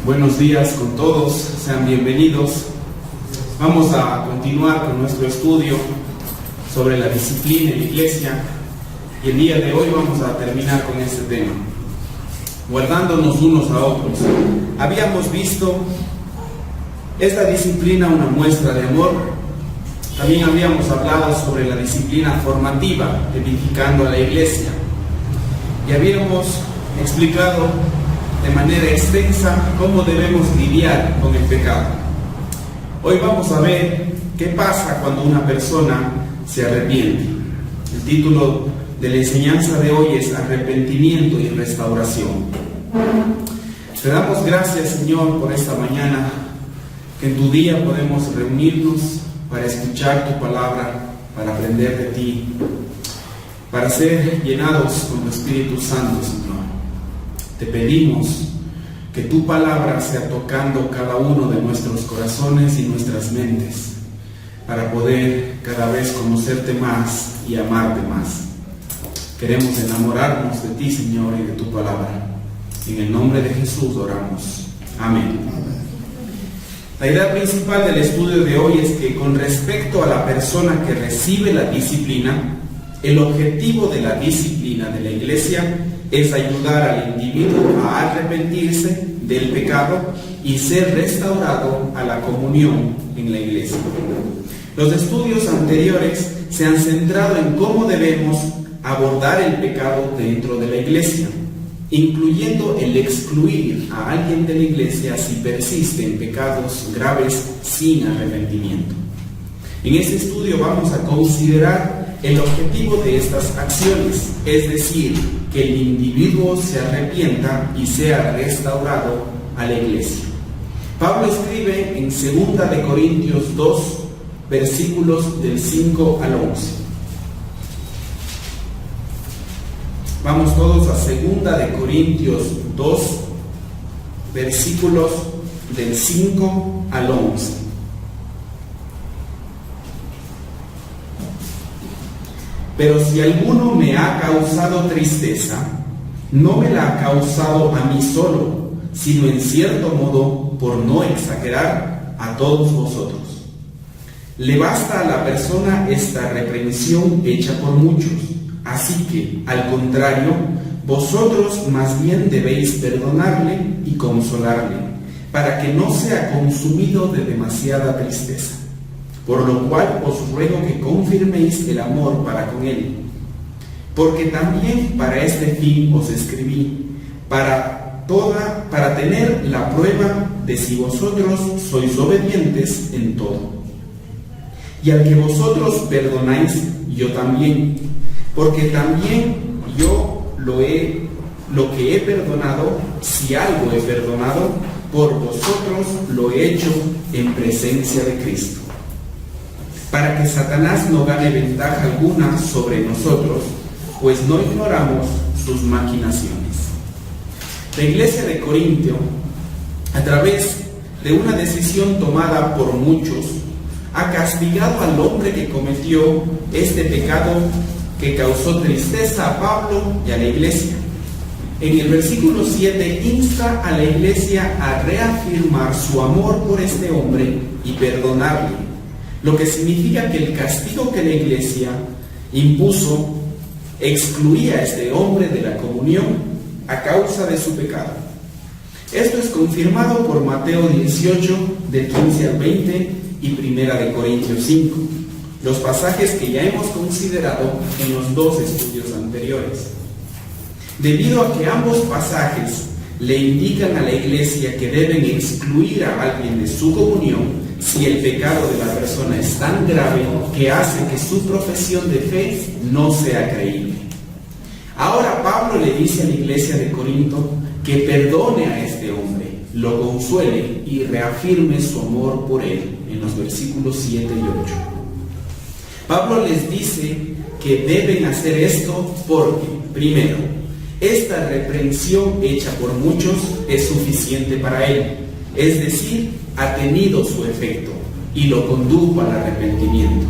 Buenos días con todos, sean bienvenidos. Vamos a continuar con nuestro estudio sobre la disciplina en la iglesia y el día de hoy vamos a terminar con este tema, guardándonos unos a otros. Habíamos visto esta disciplina una muestra de amor. También habíamos hablado sobre la disciplina formativa, edificando a la iglesia, y habíamos explicado de manera extensa cómo debemos lidiar con el pecado. Hoy vamos a ver qué pasa cuando una persona se arrepiente. El título de la enseñanza de hoy es Arrepentimiento y Restauración. Te damos gracias, Señor, por esta mañana, que en tu día podemos reunirnos para escuchar tu palabra, para aprender de ti, para ser llenados con tu Espíritu Santo, Señor. Te pedimos que tu palabra sea tocando cada uno de nuestros corazones y nuestras mentes, para poder cada vez conocerte más y amarte más. Queremos enamorarnos de ti, Señor, y de tu palabra. En el nombre de Jesús oramos. Amén. La idea principal del estudio de hoy es que con respecto a la persona que recibe la disciplina, el objetivo de la disciplina de la iglesia es ayudar al individuo a arrepentirse del pecado y ser restaurado a la comunión en la iglesia. Los estudios anteriores se han centrado en cómo debemos abordar el pecado dentro de la iglesia, incluyendo el excluir a alguien de la iglesia si persiste en pecados graves sin arrepentimiento. En este estudio vamos a considerar el objetivo de estas acciones, es decir, que el individuo se arrepienta y sea restaurado a la iglesia. Pablo escribe en 2 de Corintios 2, versículos del 5 al 11. Vamos todos a 2 de Corintios 2, versículos del 5 al 11. Pero si alguno me ha causado tristeza, no me la ha causado a mí solo, sino en cierto modo, por no exagerar, a todos vosotros. Le basta a la persona esta reprensión hecha por muchos, así que, al contrario, vosotros más bien debéis perdonarle y consolarle, para que no sea consumido de demasiada tristeza. Por lo cual os ruego que confirméis el amor para con él. Porque también para este fin os escribí, para tener la prueba de si vosotros sois obedientes en todo. Y al que vosotros perdonáis, yo también, porque también yo lo que he perdonado, si algo he perdonado, por vosotros lo he hecho en presencia de Cristo, para que Satanás no gane ventaja alguna sobre nosotros, pues no ignoramos sus maquinaciones. La iglesia de Corintio, a través de una decisión tomada por muchos, ha castigado al hombre que cometió este pecado que causó tristeza a Pablo y a la iglesia. En el versículo 7 insta a la iglesia a reafirmar su amor por este hombre y perdonarle, lo que significa que el castigo que la iglesia impuso excluía a este hombre de la comunión a causa de su pecado. Esto es confirmado por Mateo 18, del 15 al 20 y 1 de Corintios 5, los pasajes que ya hemos considerado en los dos estudios anteriores. Debido a que ambos pasajes le indican a la iglesia que deben excluir a alguien de su comunión si el pecado de la persona es tan grave que hace que su profesión de fe no sea creíble. Ahora Pablo le dice a la iglesia de Corinto que perdone a este hombre, lo consuele y reafirme su amor por él, en los versículos 7 y 8. Pablo les dice que deben hacer esto porque, primero, esta reprensión hecha por muchos es suficiente para él, es decir, ha tenido su efecto y lo condujo al arrepentimiento,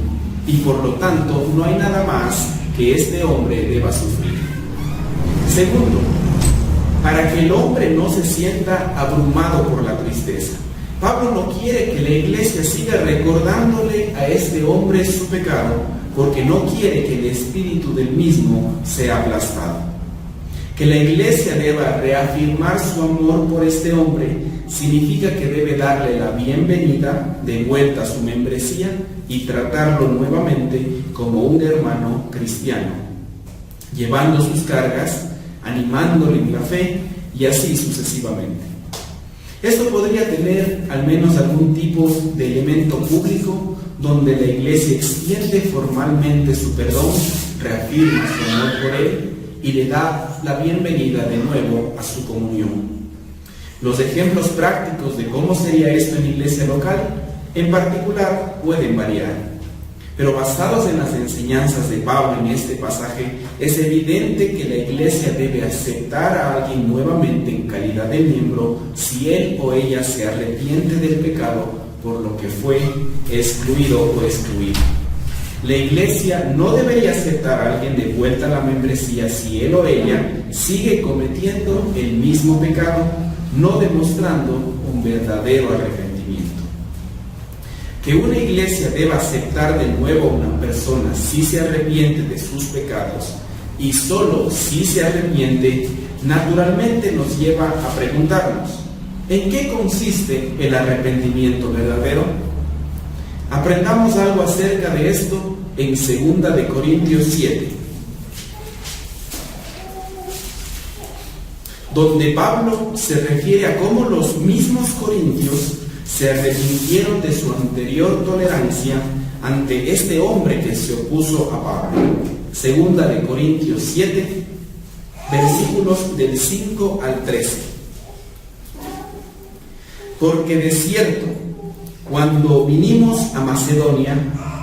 y por lo tanto no hay nada más que este hombre deba sufrir. Segundo, para que el hombre no se sienta abrumado por la tristeza. Pablo no quiere que la iglesia siga recordándole a este hombre su pecado, porque no quiere que el espíritu del mismo sea aplastado. Que la iglesia deba reafirmar su amor por este hombre significa que debe darle la bienvenida de vuelta a su membresía y tratarlo nuevamente como un hermano cristiano, llevando sus cargas, animándole en la fe y así sucesivamente. Esto podría tener al menos algún tipo de elemento público donde la iglesia extiende formalmente su perdón, reafirma su amor por él y le da la bienvenida de nuevo a su comunión. Los ejemplos prácticos de cómo sería esto en la iglesia local, en particular, pueden variar. Pero basados en las enseñanzas de Pablo en este pasaje, es evidente que la iglesia debe aceptar a alguien nuevamente en calidad de miembro si él o ella se arrepiente del pecado por lo que fue excluido o excluido. La iglesia no debería aceptar a alguien de vuelta a la membresía si él o ella sigue cometiendo el mismo pecado, no demostrando un verdadero arrepentimiento. Que una iglesia deba aceptar de nuevo a una persona si se arrepiente de sus pecados y solo si se arrepiente, naturalmente nos lleva a preguntarnos: ¿en qué consiste el arrepentimiento verdadero? Aprendamos algo acerca de esto en 2 de Corintios 7, donde Pablo se refiere a cómo los mismos corintios se arrepintieron de su anterior tolerancia ante este hombre que se opuso a Pablo. 2 de Corintios 7, versículos del 5 al 13. Porque de cierto, cuando vinimos a Macedonia,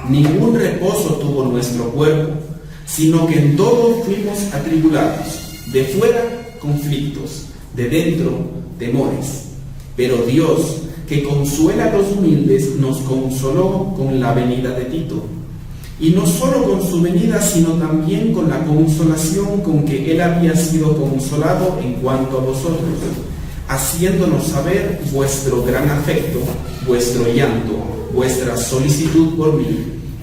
ningún reposo tuvo nuestro cuerpo, sino que en todo fuimos atribulados, de fuera conflictos, de dentro temores. Pero Dios, que consuela a los humildes, nos consoló con la venida de Tito. Y no solo con su venida, sino también con la consolación con que él había sido consolado en cuanto a vosotros, haciéndonos saber vuestro gran afecto, vuestro llanto, vuestra solicitud por mí,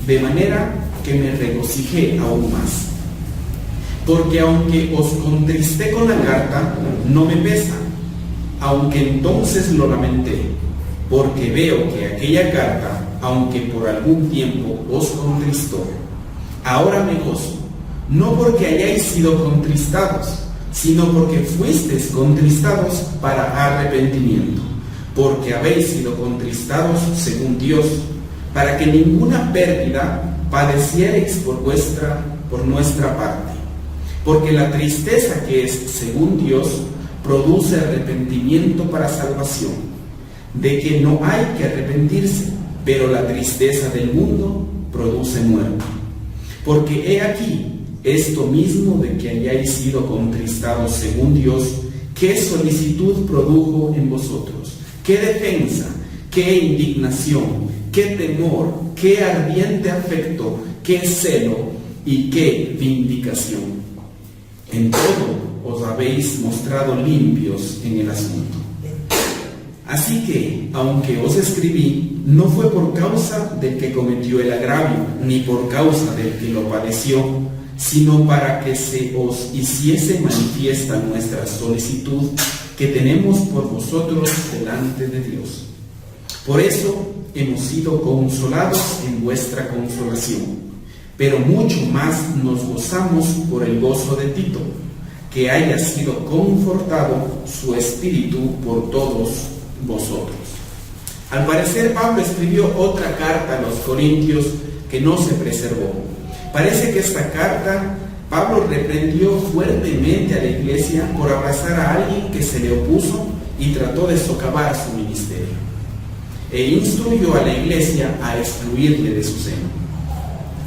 de manera que me regocijé aún más. Porque aunque os contristé con la carta, no me pesa, aunque entonces lo lamenté, porque veo que aquella carta, aunque por algún tiempo os contristó, ahora me gozo, no porque hayáis sido contristados, sino porque fuisteis contristados para arrepentimiento, porque habéis sido contristados según Dios, para que ninguna pérdida padeciereis por nuestra parte. Porque la tristeza que es según Dios produce arrepentimiento para salvación, de que no hay que arrepentirse, pero la tristeza del mundo produce muerte. Porque he aquí esto mismo de que hayáis sido contristados según Dios, qué solicitud produjo en vosotros, qué defensa, qué indignación, qué temor, qué ardiente afecto, qué celo y qué vindicación. En todo os habéis mostrado limpios en el asunto. Así que, aunque os escribí, no fue por causa del que cometió el agravio, ni por causa del que lo padeció, sino para que se os hiciese manifiesta nuestra solicitud que tenemos por vosotros delante de Dios. Por eso hemos sido consolados en vuestra consolación, pero mucho más nos gozamos por el gozo de Tito, que haya sido confortado su espíritu por todos vosotros. Al parecer, Pablo escribió otra carta a los corintios que no se preservó. Parece que esta carta Pablo reprendió fuertemente a la iglesia por abrazar a alguien que se le opuso y trató de socavar su ministerio, e instruyó a la iglesia a excluirle de su seno.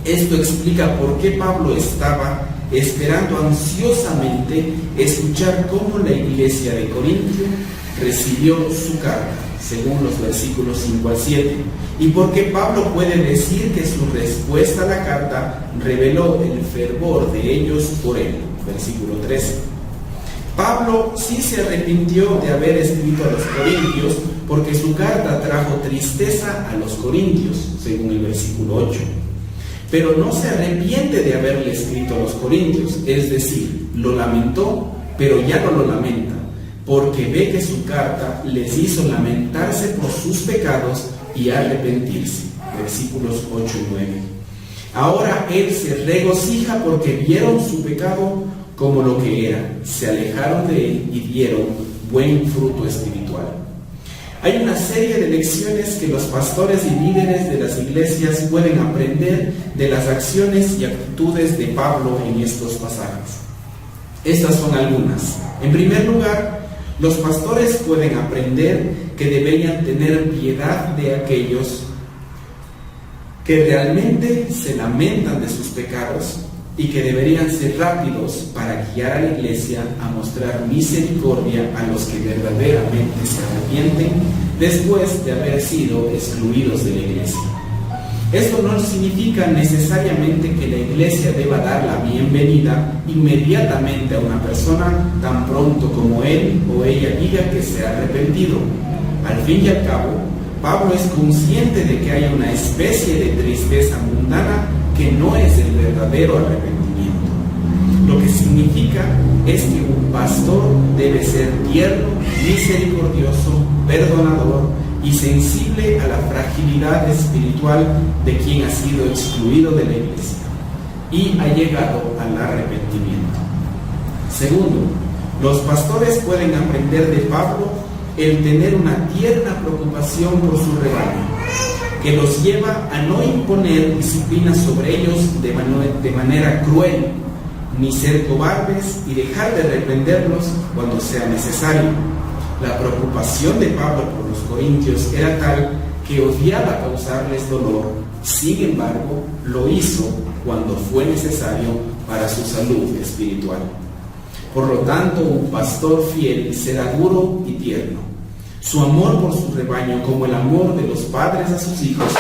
Esto explica por qué Pablo estaba esperando ansiosamente escuchar cómo la iglesia de Corintio recibió su carta, según los versículos 5 al 7, y por qué Pablo puede decir que su respuesta a la carta reveló el fervor de ellos por él, versículo 13. Pablo sí se arrepintió de haber escrito a los corintios porque su carta trajo tristeza a los corintios, según el versículo 8. Pero no se arrepiente de haberle escrito a los corintios, es decir, lo lamentó, pero ya no lo lamenta, porque ve que su carta les hizo lamentarse por sus pecados y arrepentirse. Versículos 8 y 9. Ahora él se regocija porque vieron su pecado como lo que era, se alejaron de él y dieron buen fruto espiritual. Hay una serie de lecciones que los pastores y líderes de las iglesias pueden aprender de las acciones y actitudes de Pablo en estos pasajes. Estas son algunas. En primer lugar, los pastores pueden aprender que deberían tener piedad de aquellos que realmente se lamentan de sus pecados y que deberían ser rápidos para guiar a la iglesia a mostrar misericordia a los que verdaderamente se arrepienten después de haber sido excluidos de la iglesia. Esto no significa necesariamente que la iglesia deba dar la bienvenida inmediatamente a una persona tan pronto como él o ella diga que se ha arrepentido. Al fin y al cabo, Pablo es consciente de que hay una especie de tristeza mundana que no es el verdadero arrepentimiento. Lo que significa es que un pastor debe ser tierno, misericordioso, perdonador y sensible a la fragilidad espiritual de quien ha sido excluido de la iglesia y ha llegado al arrepentimiento. Segundo, los pastores pueden aprender de Pablo el tener una tierna preocupación por su rebaño, que los lleva a no imponer disciplina sobre ellos de manera cruel, ni ser cobardes y dejar de reprenderlos cuando sea necesario. La preocupación de Pablo por los corintios era tal que odiaba causarles dolor, sin embargo, lo hizo cuando fue necesario para su salud espiritual. Por lo tanto, un pastor fiel será duro y tierno. Su amor por su rebaño, como el amor de los padres a sus hijos,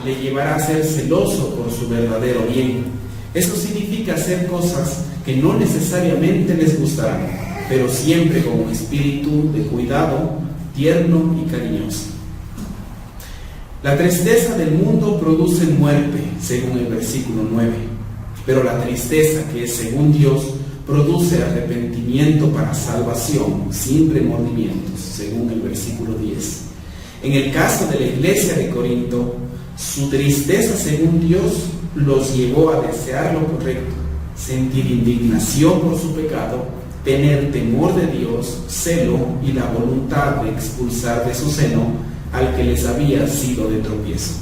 le llevará a ser celoso por su verdadero bien. Eso significa hacer cosas que no necesariamente les gustarán, pero siempre con un espíritu de cuidado, tierno y cariñoso. La tristeza del mundo produce muerte, según el versículo 9, pero la tristeza que es según Dios produce arrepentimiento para salvación, sin remordimientos, según el versículo 10. En el caso de la iglesia de Corinto, su tristeza según Dios los llevó a desear lo correcto, sentir indignación por su pecado, tener temor de Dios, celo y la voluntad de expulsar de su seno al que les había sido de tropiezo.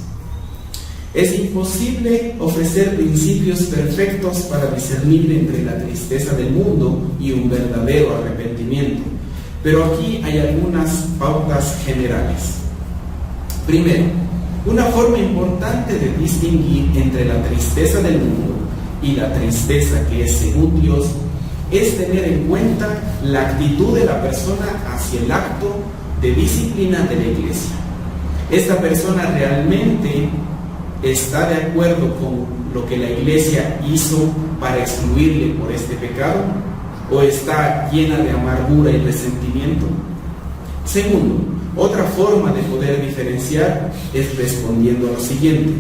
Es imposible ofrecer principios perfectos para discernir entre la tristeza del mundo y un verdadero arrepentimiento, pero aquí hay algunas pautas generales. Primero, una forma importante de distinguir entre la tristeza del mundo y la tristeza que es según Dios es tener en cuenta la actitud de la persona hacia el acto de disciplina de la iglesia. ¿Esta persona realmente está de acuerdo con lo que la iglesia hizo para excluirle por este pecado? ¿O está llena de amargura y resentimiento? Segundo, otra forma de poder diferenciar es respondiendo a lo siguiente.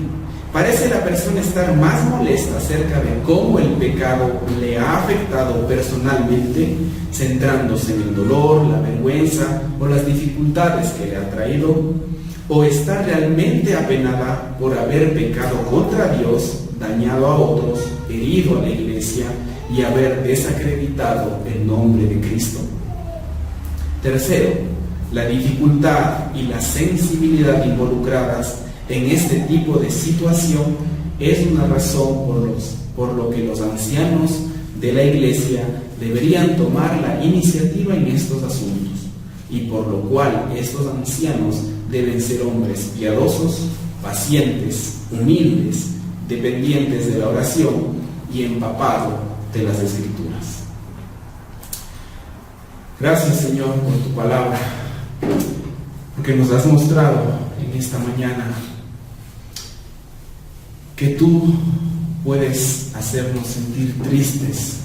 ¿Parece la persona estar más molesta acerca de cómo el pecado le ha afectado personalmente, centrándose en el dolor, la vergüenza o las dificultades que le ha traído? ¿O está realmente apenada por haber pecado contra Dios, dañado a otros, herido a la iglesia y haber desacreditado el nombre de Cristo? Tercero, la dificultad y la sensibilidad involucradas en este tipo de situación es una razón por lo que los ancianos de la iglesia deberían tomar la iniciativa en estos asuntos, y por lo cual estos ancianos deben ser hombres piadosos, pacientes, humildes, dependientes de la oración y empapados de las Escrituras. Gracias, Señor, por tu palabra, porque nos has mostrado en esta mañana que tú puedes hacernos sentir tristes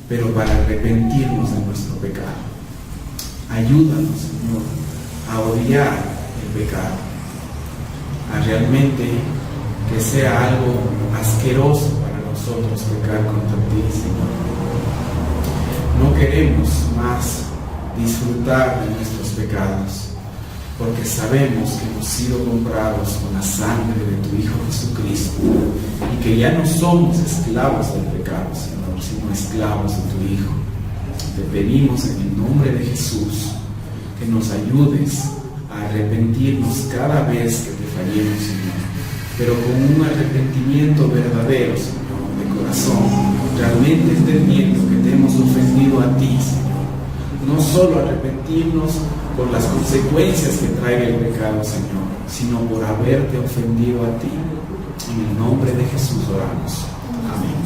pero para arrepentirnos de nuestro pecado. Ayúdanos, Señor, a odiar el pecado, a realmente que sea algo asqueroso para nosotros pecar contra ti, Señor. No queremos más disfrutar de nuestros pecados, porque sabemos que hemos sido comprados con la sangre de tu Hijo Jesucristo y que ya no somos esclavos del pecado, Señor, sino esclavos de tu Hijo. Te pedimos en el nombre de Jesús que nos ayudes a arrepentirnos cada vez que te fallemos, Señor, pero con un arrepentimiento verdadero, Señor, de corazón, realmente entendiendo que te hemos ofendido a ti, Señor. No solo arrepentirnos por las consecuencias que traiga el pecado, Señor, sino por haberte ofendido a ti. En el nombre de Jesús oramos. Amén.